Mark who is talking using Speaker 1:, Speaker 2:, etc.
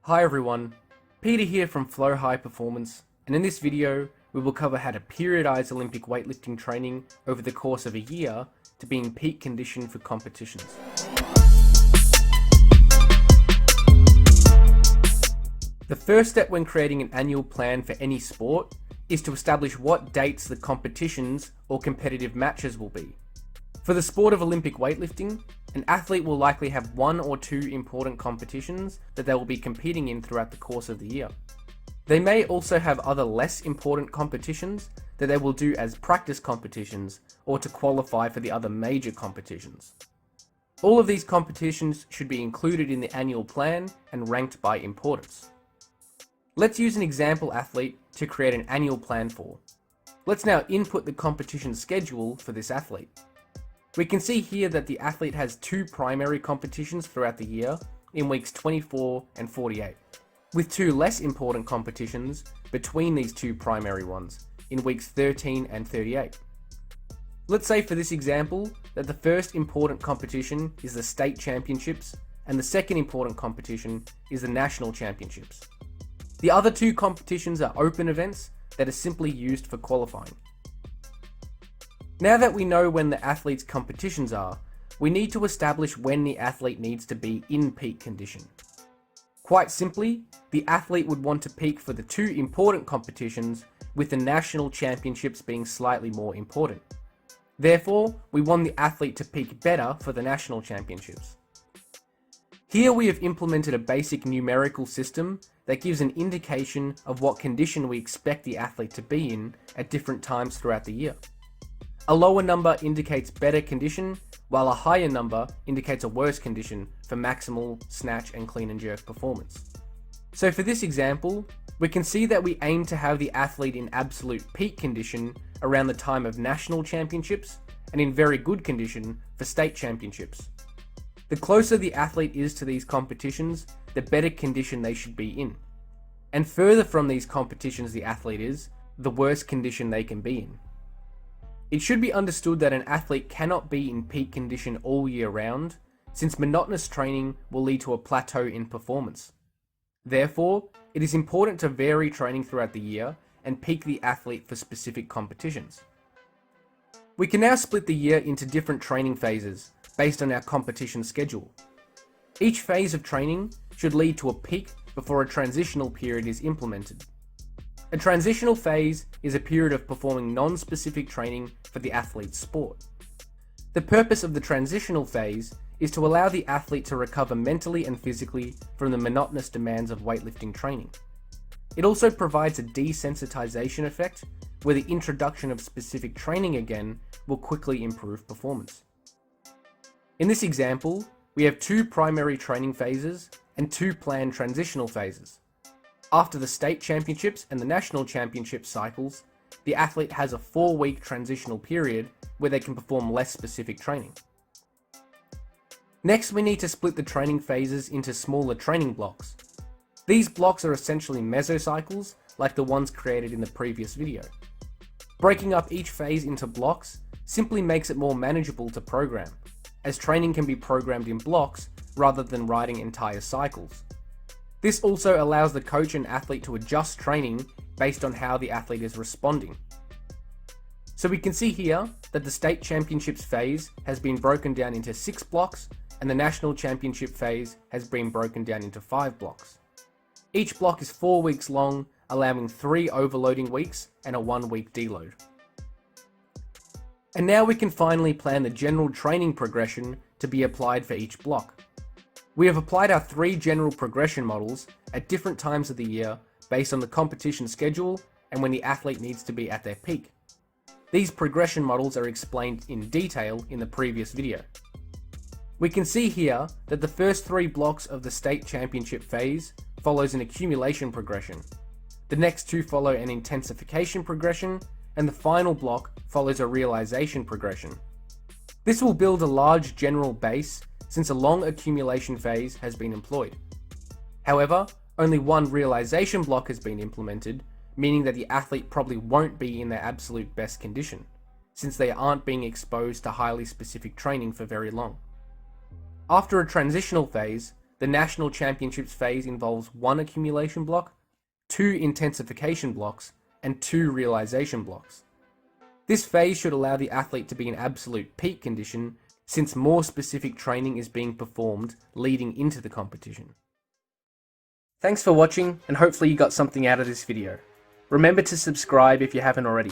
Speaker 1: Hi everyone, Peter here from Flow High Performance, and in this video we will cover how to periodize Olympic weightlifting training over the course of a year to be in peak condition for competitions. The first step when creating an annual plan for any sport is to establish what dates the competitions or competitive matches will be. For the sport of Olympic weightlifting, an athlete will likely have one or two important competitions that they will be competing in throughout the course of the year. They may also have other less important competitions that they will do as practice competitions or to qualify for the other major competitions. All of these competitions should be included in the annual plan and ranked by importance. Let's use an example athlete to create an annual plan for. Let's now input the competition schedule for this athlete. We can see here that the athlete has two primary competitions throughout the year in weeks 24 and 48, with two less important competitions between these two primary ones in weeks 13 and 38. Let's say for this example that the first important competition is the state championships and the second important competition is the national championships. The other two competitions are open events that are simply used for qualifying. Now that we know when the athlete's competitions are, we need to establish when the athlete needs to be in peak condition. Quite simply, the athlete would want to peak for the two important competitions, with the national championships being slightly more important. Therefore, we want the athlete to peak better for the national championships. Here we have implemented a basic numerical system that gives an indication of what condition we expect the athlete to be in at different times throughout the year. A lower number indicates better condition, while a higher number indicates a worse condition for maximal snatch and clean and jerk performance. So for this example, we can see that we aim to have the athlete in absolute peak condition around the time of national championships and in very good condition for state championships. The closer the athlete is to these competitions, the better condition they should be in. And further from these competitions the athlete is, the worse condition they can be in. It should be understood that an athlete cannot be in peak condition all year round, since monotonous training will lead to a plateau in performance. Therefore, it is important to vary training throughout the year and peak the athlete for specific competitions. We can now split the year into different training phases based on our competition schedule. Each phase of training should lead to a peak before a transitional period is implemented. A transitional phase is a period of performing non-specific training for the athlete's sport. The purpose of the transitional phase is to allow the athlete to recover mentally and physically from the monotonous demands of weightlifting training. It also provides a desensitization effect where the introduction of specific training again will quickly improve performance. In this example, we have two primary training phases and two planned transitional phases. After the state championships and the national championship cycles, the athlete has a 4-week transitional period where they can perform less specific training. Next, we need to split the training phases into smaller training blocks. These blocks are essentially mesocycles, like the ones created in the previous video. Breaking up each phase into blocks simply makes it more manageable to program, as training can be programmed in blocks rather than writing entire cycles. This also allows the coach and athlete to adjust training based on how the athlete is responding. So we can see here that the state championships phase has been broken down into 6 blocks and the national championship phase has been broken down into 5 blocks. Each block is 4 weeks long, allowing 3 overloading weeks and a 1-week deload. And now we can finally plan the general training progression to be applied for each block. We have applied our 3 general progression models at different times of the year based on the competition schedule and when the athlete needs to be at their peak. These progression models are explained in detail in the previous video. We can see here that the first 3 blocks of the state championship phase follows an accumulation progression. The next 2 follow an intensification progression, and the final block follows a realization progression. This will build a large general base since a long accumulation phase has been employed. However, only one realization block has been implemented, meaning that the athlete probably won't be in their absolute best condition, since they aren't being exposed to highly specific training for very long. After a transitional phase, the the National Championships phase involves 1 accumulation block, 2 intensification blocks, and 2 realization blocks. This phase should allow the athlete to be in absolute peak condition, since more specific training is being performed leading into the competition. Thanks for watching, and hopefully you got something out of this video. Remember to subscribe if you haven't already.